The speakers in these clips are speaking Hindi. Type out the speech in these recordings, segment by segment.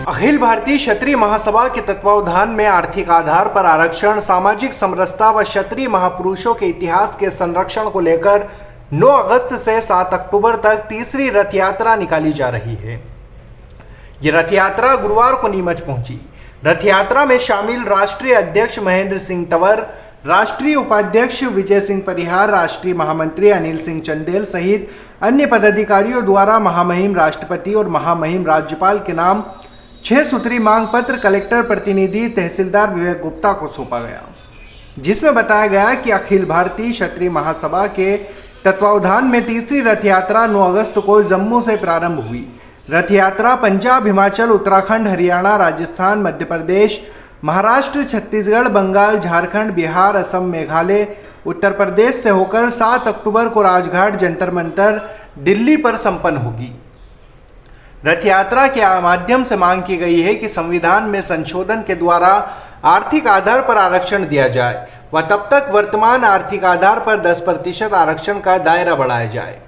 अखिल भारतीय क्षत्रिय महासभा के तत्वावधान में आर्थिक आधार पर आरक्षण, सामाजिक समरसता व क्षत्रिय महापुरुषों के इतिहास के संरक्षण को लेकर 9 अगस्त से 7 अक्टूबर तक तीसरी रथ यात्रा निकाली जा रही है। ये रथ यात्रा गुरुवार को नीमच पहुंची। रथ यात्रा में शामिल राष्ट्रीय अध्यक्ष महेंद्र सिंह तंवर, राष्ट्रीय उपाध्यक्ष विजय सिंह परिहार, राष्ट्रीय महामंत्री अनिल सिंह चंदेल सहित अन्य पदाधिकारियों द्वारा महामहिम राष्ट्रपति और महामहिम राज्यपाल के नाम 6 सूत्री मांग पत्र कलेक्टर प्रतिनिधि तहसीलदार विवेक गुप्ता को सौंपा गया, जिसमें बताया गया कि अखिल भारतीय क्षत्रिय महासभा के तत्वावधान में तीसरी रथ यात्रा 9 अगस्त को जम्मू से प्रारंभ हुई। रथ यात्रा पंजाब, हिमाचल, उत्तराखंड, हरियाणा, राजस्थान, मध्य प्रदेश, महाराष्ट्र, छत्तीसगढ़, बंगाल, झारखंड, बिहार, असम, मेघालय, उत्तर प्रदेश से होकर 7 अक्टूबर को राजघाट, जंतर मंतर, दिल्ली पर संपन्न होगी। रथ यात्रा के माध्यम से मांग की गई है कि संविधान में संशोधन के द्वारा आर्थिक आधार पर आरक्षण दिया जाए व तब तक वर्तमान आर्थिक आधार पर 10% आरक्षण का दायरा बढ़ाया जाए।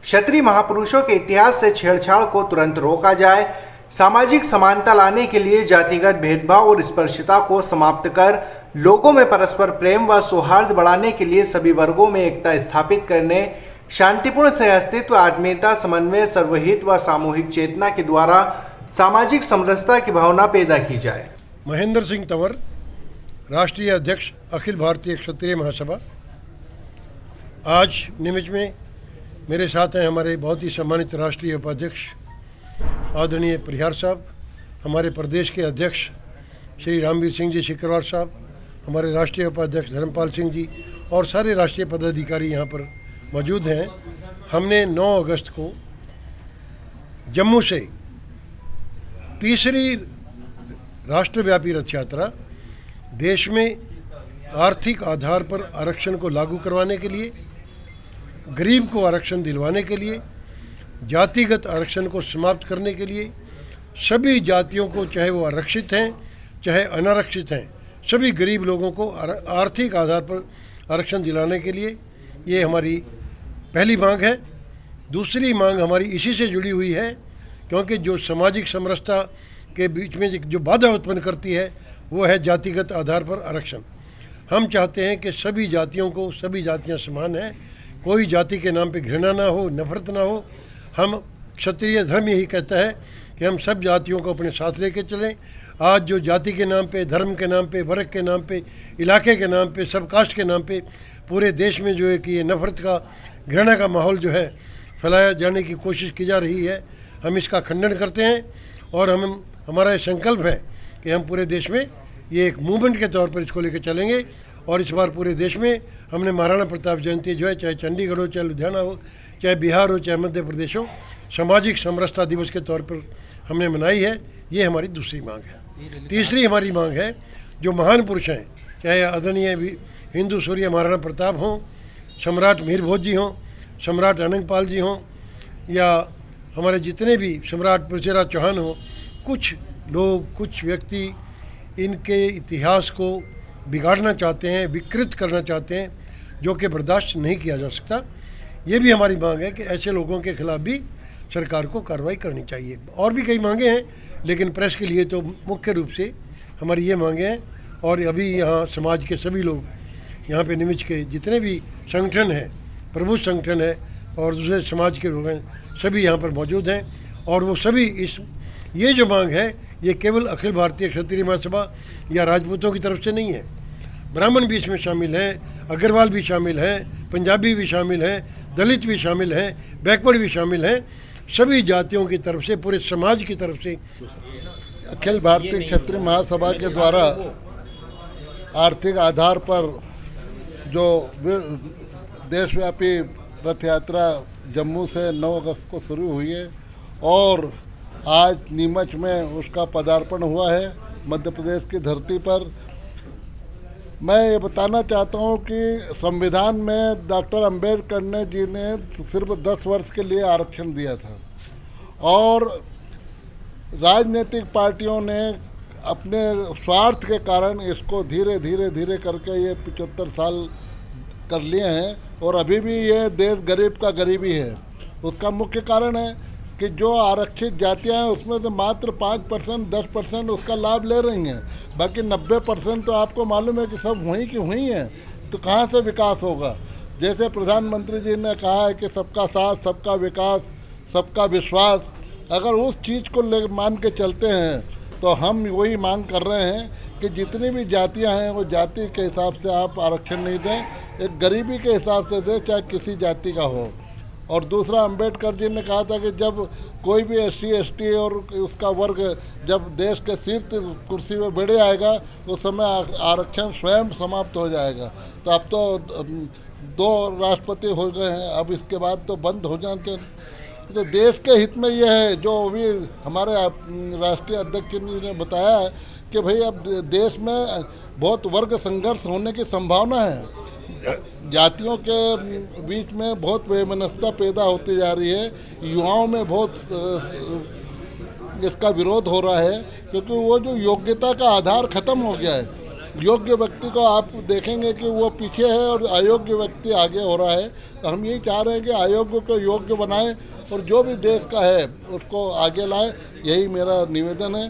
क्षत्रिय महापुरुषों के इतिहास से छेड़छाड़ को तुरंत रोका जाए। सामाजिक समानता लाने के लिए जातिगत भेदभाव और स्पर्शता को समाप्त कर लोगों में परस्पर प्रेम व सौहार्द बढ़ाने के लिए सभी वर्गों में एकता स्थापित करने, शांतिपूर्ण सहअस्तित्व, आत्मीयता, समन्वय, सर्वहित व सामूहिक चेतना के द्वारा सामाजिक समरसता की भावना पैदा की जाए। महेंद्र सिंह तंवर, राष्ट्रीय अध्यक्ष अखिल भारतीय क्षत्रिय महासभा। आज नीमच में मेरे साथ हैं हमारे बहुत ही सम्मानित राष्ट्रीय उपाध्यक्ष आदरणीय परिहार साहब, हमारे प्रदेश के अध्यक्ष श्री रामवीर सिंह जी सिकरवार साहब, हमारे राष्ट्रीय उपाध्यक्ष धर्मपाल सिंह जी और सारे राष्ट्रीय पदाधिकारी यहाँ पर मौजूद हैं। हमने 9 अगस्त को जम्मू से तीसरी राष्ट्रव्यापी रथ यात्रा देश में आर्थिक आधार पर आरक्षण को लागू करवाने के लिए, गरीब को आरक्षण दिलवाने के लिए, जातिगत आरक्षण को समाप्त करने के लिए, सभी जातियों को, चाहे वो आरक्षित हैं चाहे अनारक्षित हैं, सभी गरीब लोगों को आर्थिक आधार पर आरक्षण दिलाने के लिए ये हमारी पहली मांग है। दूसरी मांग हमारी इसी से जुड़ी हुई है, क्योंकि जो सामाजिक समरसता के बीच में जो बाधा उत्पन्न करती है वो है जातिगत आधार पर आरक्षण। हम चाहते हैं कि सभी जातियों को, सभी जातियां समान हैं, कोई जाति के नाम पे घृणा ना हो, नफरत ना हो। हम क्षत्रिय धर्म यही कहता है कि हम सब जातियों को अपने साथ लेके चलें। आज जो जाति के नाम पे, धर्म के नाम पे, वर्ग के नाम पे, इलाके के नाम पे, सब कास्ट के नाम पे पूरे देश में जो है कि ये नफरत का, घृणा का माहौल जो है फैलाया जाने की कोशिश की जा रही है, हम इसका खंडन करते हैं। और हमारा ये संकल्प है कि हम पूरे देश में ये एक मूवमेंट के तौर पर इसको लेकर चलेंगे। और इस बार पूरे देश में हमने महाराणा प्रताप जयंती जो है, चाहे चंडीगढ़ हो, चाहे लुधियाना हो, चाहे बिहार हो, चाहे मध्य प्रदेश हो, सामाजिक समरसता दिवस के तौर पर हमने मनाई है। ये हमारी दूसरी मांग है। तीसरी हमारी मांग है, जो महान पुरुष हैं, चाहे आदरणीय हिंदू सूर्य महाराणा प्रताप हों, सम्राट मीर भोज जी हों, सम्राट अनंगपाल जी हों, या हमारे जितने भी सम्राट पृथ्वीराज चौहान हों, कुछ लोग, कुछ व्यक्ति इनके इतिहास को बिगाड़ना चाहते हैं, विकृत करना चाहते हैं, जो कि बर्दाश्त नहीं किया जा सकता। ये भी हमारी मांग है कि ऐसे लोगों के खिलाफ भी सरकार को कार्रवाई करनी चाहिए। और भी कई मांगे हैं, लेकिन प्रेस के लिए तो मुख्य रूप से हमारी ये मांगे हैं। और अभी यहाँ समाज के सभी लोग, यहाँ पे नीमच के जितने भी संगठन हैं, प्रबुद्ध संगठन है और दूसरे समाज के लोग हैं, सभी यहाँ पर मौजूद हैं। और वो सभी ये जो मांग है, ये केवल अखिल भारतीय क्षत्रिय महासभा या राजपूतों की तरफ से नहीं है, ब्राह्मण भी इसमें शामिल हैं, अग्रवाल भी शामिल हैं, पंजाबी भी शामिल हैं, दलित भी शामिल हैं, बैकवर्ड भी शामिल हैं, सभी जातियों की तरफ से, पूरे समाज की तरफ से अखिल भारतीय क्षत्रिय महासभा के द्वारा आर्थिक आधार पर जो देशव्यापी रथ यात्रा जम्मू से 9 अगस्त को शुरू हुई है और आज नीमच में उसका पदार्पण हुआ है मध्य प्रदेश की धरती पर। मैं ये बताना चाहता हूँ कि संविधान में डॉक्टर अंबेडकर जी ने सिर्फ 10 वर्ष के लिए आरक्षण दिया था और राजनीतिक पार्टियों ने अपने स्वार्थ के कारण इसको धीरे धीरे करके ये 75 साल कर लिए हैं और अभी भी ये देश गरीब का गरीबी है। उसका मुख्य कारण है कि जो आरक्षित जातियां हैं उसमें से मात्र 5% 10% उसका लाभ ले रही हैं, बाकी 90% तो आपको मालूम है कि सब वहीं की वहीं हैं। तो कहाँ से विकास होगा? जैसे प्रधानमंत्री जी ने कहा है कि सबका साथ, सबका विकास, सबका विश्वास, अगर उस चीज़ को ले मान के चलते हैं तो हम वही मांग कर रहे हैं कि जितनी भी जातियां हैं वो जाति के हिसाब से आप आरक्षण नहीं दें, एक गरीबी के हिसाब से दें, चाहे किसी जाति का हो। और दूसरा, अंबेडकर जी ने कहा था कि जब कोई भी SC ST और उसका वर्ग जब देश के शीर्ष कुर्सी में बैठ जाएगा उस समय आरक्षण स्वयं समाप्त हो जाएगा। तो अब तो 2 राष्ट्रपति हो गए हैं, अब इसके बाद तो बंद हो जाने। तो देश के हित में यह है जो अभी हमारे राष्ट्रीय अध्यक्ष जी ने बताया है कि भाई अब देश में बहुत वर्ग संघर्ष होने की संभावना है, जातियों के बीच में बहुत वैमनस्यता पैदा होती जा रही है, युवाओं में बहुत इसका विरोध हो रहा है, क्योंकि वो जो योग्यता का आधार खत्म हो गया है। योग्य व्यक्ति को आप देखेंगे कि वो पीछे है और अयोग्य व्यक्ति आगे हो रहा है। तो हम यही चाह रहे हैं कि अयोग्य को योग्य बनाएं और जो भी देश का है उसको आगे लाएं, यही मेरा निवेदन है।